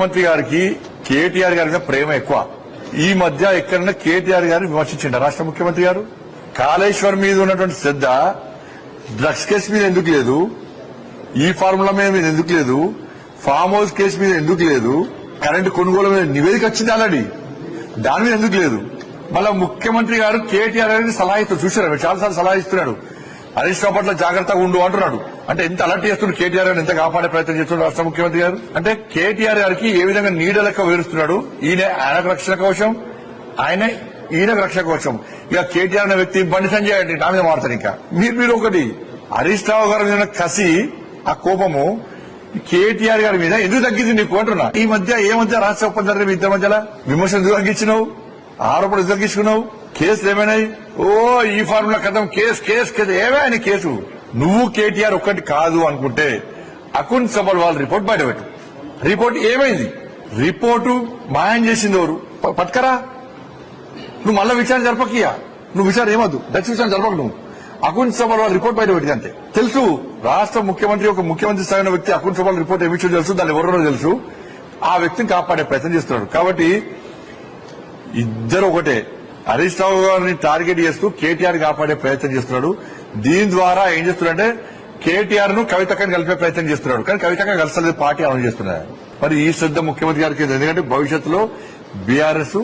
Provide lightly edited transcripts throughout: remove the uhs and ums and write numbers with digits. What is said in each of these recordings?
ముఖ్యమంత్రి గారికి కేటీఆర్ గారి మీద ప్రేమ ఎక్కువ. ఈ మధ్య ఎక్కడన్నా కేటీఆర్ గారిని విమర్శించిండ రాష్ట్ర ముఖ్యమంత్రి గారు? కాళేశ్వరం మీద ఉన్నటువంటి శ్రద్ధ డ్రగ్స్ కేసు మీద ఎందుకు లేదు? ఈ ఫార్ములా మీద ఎందుకు లేదు? ఫామ్ హౌస్ కేసు మీద ఎందుకు లేదు? కరెంటు కొనుగోలు మీద నివేదిక వచ్చింది ఆల్రెడీ, దాని మీద ఎందుకు లేదు? మళ్ళా ముఖ్యమంత్రి గారు కేటీఆర్ గారికి సలహా ఇస్తారు. చూసారా, చాలాసార్లు సలహా ఇస్తున్నాడు, హరీష్ రావు పట్ల జాగ్రత్తగా ఉండు అంటున్నాడు. అంటే ఎంత అలర్ట్ చేస్తున్నాడు కేటీఆర్ గారిని, ఎంత కాపాడే ప్రయత్నం చేస్తున్నాడు రాష్ట్ర ముఖ్యమంత్రి గారు. అంటే కేటీఆర్ గారికి ఏ విధంగా నీడ లెక్క వేరుస్తున్నాడు. ఆయనకు రక్షణ కవచం, ఈయనకు రక్షణ కవచం. ఇక కేటీఆర్ అనే వ్యక్తి బండి సంజయ్ అండి నా మీద మారుతారు. ఇంకా మీరు ఒకటి హరీష్ రావు గారి మీద కసి, ఆ కోపము కేటీఆర్ గారి మీద ఎందుకు తగ్గింది నీకు అంటున్నా. ఈ మధ్య రాష్ట్ర ఒప్పందం జరిగిన ఇద్దరి మధ్యలో విమర్శలు ఎందుకు తగ్గించినావు, ఆరోపణలు ఎందుకు తగ్గించుకున్నావు, కేసులు ఏమైనాయి? ఓ ఈ ఫార్ములా కథం, కేసు ఏమైనా కేసు. నువ్వు కేటీఆర్ ఒక్కటి కాదు అనుకుంటే అకౌంట్ సభలు వాళ్ళ రిపోర్ట్ బయటపెట్టు. రిపోర్ట్ ఏమైంది? రిపోర్టు మాయం చేసింది ఎవరు? పట్టుకరా. నువ్వు మళ్ళా విచారణ జరపకియా, నువ్వు విచారణ ఏమద్దు, దక్ష విచారణ జరపకు. నువ్వు అకౌంట్ సభల వాళ్ళ రిపోర్ట్ బయట పెట్టి అంతే తెలుసు. రాష్ట్ర ముఖ్యమంత్రి ఒక ముఖ్యమంత్రి స్థాయి వ్యక్తి అకౌంట్ సభల రిపోర్ట్ ఏమిచ్చో తెలుసు, దాన్ని ఎవరో తెలుసు. ఆ వ్యక్తిని కాపాడే ప్రయత్నం చేస్తున్నాడు. కాబట్టి ఇద్దరు ఒకటే. హరీష్ రావు గారిని టార్గెట్ చేస్తూ కేటీఆర్ కాపాడే ప్రయత్నం చేస్తున్నాడు. దీని ద్వారా ఏం చేస్తున్నాడంటే కేటీఆర్ ను కవితక్కని కలిపే ప్రయత్నం చేస్తున్నాడు. కానీ కవితక్క కలిసలేదు, పార్టీ అమలు చేస్తున్నారు. మరి ఈ శ్రద్ధ ముఖ్యమంత్రి గారికి, ఎందుకంటే భవిష్యత్తులో బీఆర్ఎస్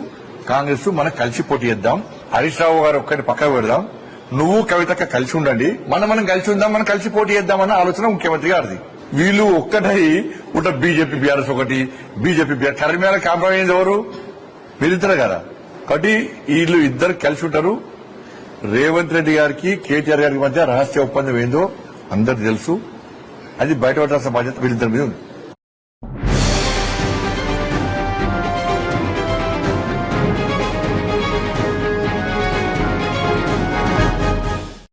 కాంగ్రెస్ మనం కలిసి పోటీ చేద్దాం, హరీష్ రావు గారు ఒక్కటి పక్కకు పెడదాం, నువ్వు కవితక్క కలిసి ఉండండి, మనం కలిసి ఉందాం, మనం కలిసి పోటీ చేద్దామన్న ఆలోచన ముఖ్యమంత్రి గారిది. వీళ్ళు ఒక్కటై ఉంట బీజేపీ బీఆర్ఎస్ ఒకటి, బీజేపీ బీఆర్ కరిమేళ కాంప్రమైజ్ ఎవరు? మీరిద్దరు కదా. కాబట్టి వీళ్ళు ఇద్దరు కలిసి ఉంటారు. రేవంత్ రెడ్డి గారికి కేటీఆర్ గారికి మధ్య రహస్య ఒప్పందం ఏందో అందరికి తెలుసు. అది బయటపడాల్సిన బాధ్యత వీళ్ళిద్దరి మీద ఉంది.